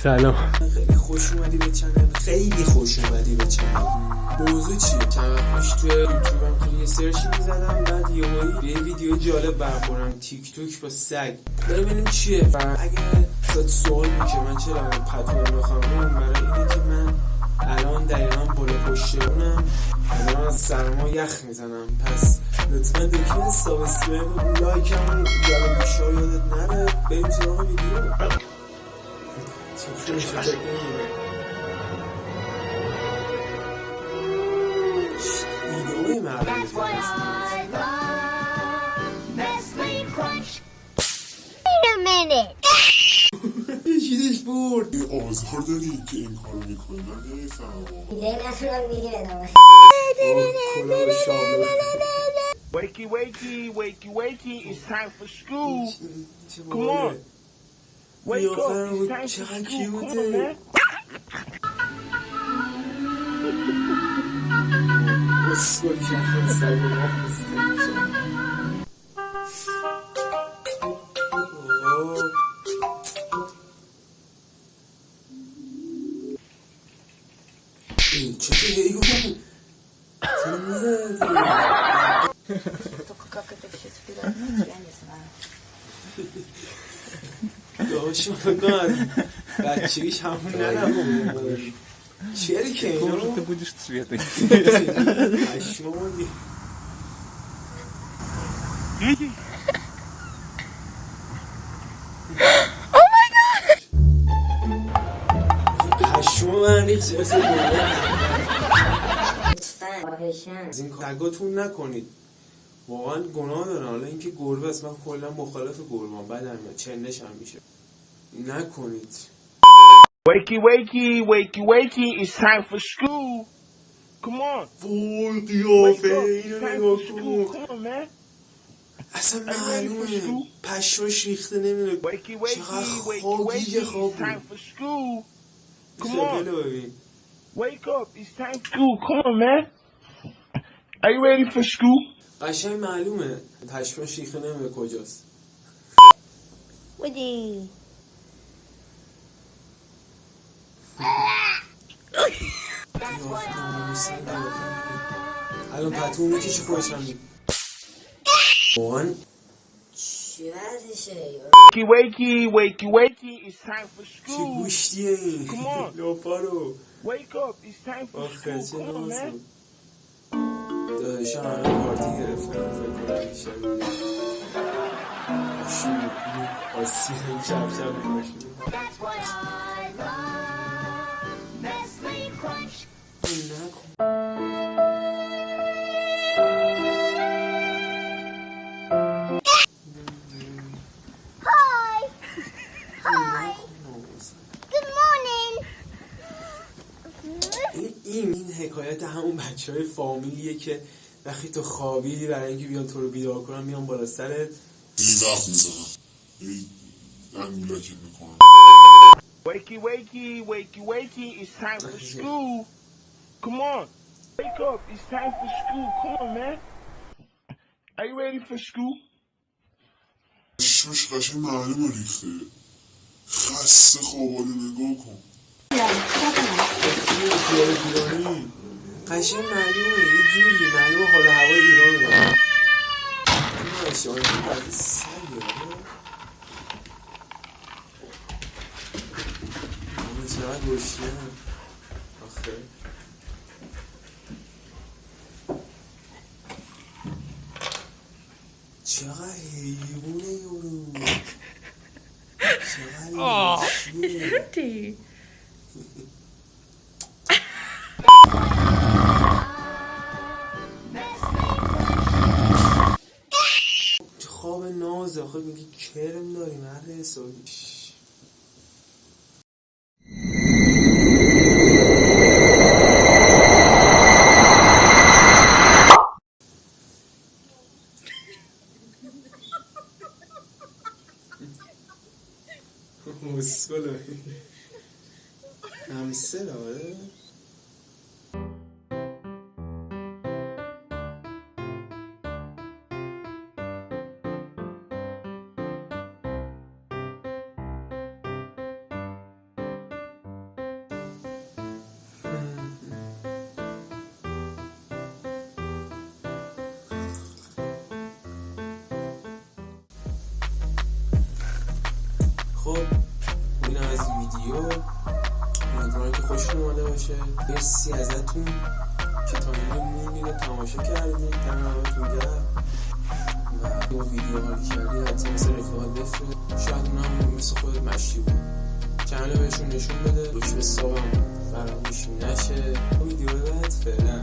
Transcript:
سلام. خیلی خوش اومدی به چنل. خیلی خوش اومدی به چنل. موضوع چیه؟ چند وقت پیش توی یوتیوبم توی یه سرچی میزدم، بعد یه ویدیو جالب برخورم، تیک توک با سگ. بریم ببینیم چیه. و اگه ازت سوال میشه من چرا پتو بخوام، برای اینه که من الان دقیقا بالا پشت اونم از سرما یخ میزنم. پس لطفا دکمه سابسکرایب و لایکم یادم بیشتر یادت نره. بریم سراغ ویدیو. ویدیوی مردم چیزش برد. آزار داری که این کارو میکنی؟ من نمیفهمم. Wakey, wakey, wakey, wakey, it's time for school. Come on. Wake up, it's time for school. Come on, man. اسکول کردن سگ و این چطور هیگون چرا میزنه Только как это все спирать, я не знаю. داشت فکر از بچگیش همون ننفهم چیه که اینو Тоже ты будешь цветой. پشما بودی. پشما من ریخت مثل گربه. از این سگاتون نکنید، واقعا گناه دارن. حالا اینکه گربه است، من کلا مخالف گربه‌ام، بعدم میاد چندش هم میشه. نکنید. Wakey, wakey, wakey, wakey, it's time for school. Come on. وای Wake قیافه up, اینو it's time نگاه for school. کن. Come on, man. اصلا معلومه پشماش ریخته نمیره. Wakey, wakey, چقدر wakey, خاگیه wakey, خواب it's time بود. for school. Come خیلی on. ببین. Wake up, it's time for school. Come on, man. Are you ready for school? قشنگ معلومه پشماش ریخته نمیره کجاست. Уйди. قیافه ناموسن قیافه نمیره. الان پتو میکشی خودش هم میره. واقعا چی وضعشه؟ Wakey, wakey, wakey, wakey, it's time for چه school. گوشتیه این. Come on. لوپارو Wake up, it's time for آخه school. چه Come on, man. نازو. داداشم همه پارتی گرفتن فکر کنم دیشب دیگه. اشون آسی هم شب شب میباشیم. این نکن. این حکایت همون بچه های فامیلیه که وقتی تو خوابی برای اینکه بیان تو رو بیدار کنن میان بالا سرت این وقت میزنم این انگولکت میکنم. Wakey, wakey, wakey, wakey, it's time for school. Come on. Wake up, it's time for school. Come on, man. Are you ready for school? چشمش قشنگ معلومه ریخته. خسته خوابالو نگاه کن. ایرانی قشنگ معلومه یه جوری معلومه حالا هوای ایران داره. تو نشانه برای سگه چقدر گوشیه آخه چقدر حیوونه یورو چقدر گوشیه. خواب ناز آخه میگه کرم داری مرد حسابی. مسکله همسه داره. خب این از ویدیو، امیدوارم که خوشتون اومده باشه. مرسی ازتون که تا اینجا موندین و تماشا کردین. دمتون گرم و با ویدیو حال کردی حتی مثل رفاقت بفرد. شاید اونم مثل خودت مشتی بود. چنل بهشون نشون بده، روش به صابم فراموش نشه. ویدیو بعد فعلا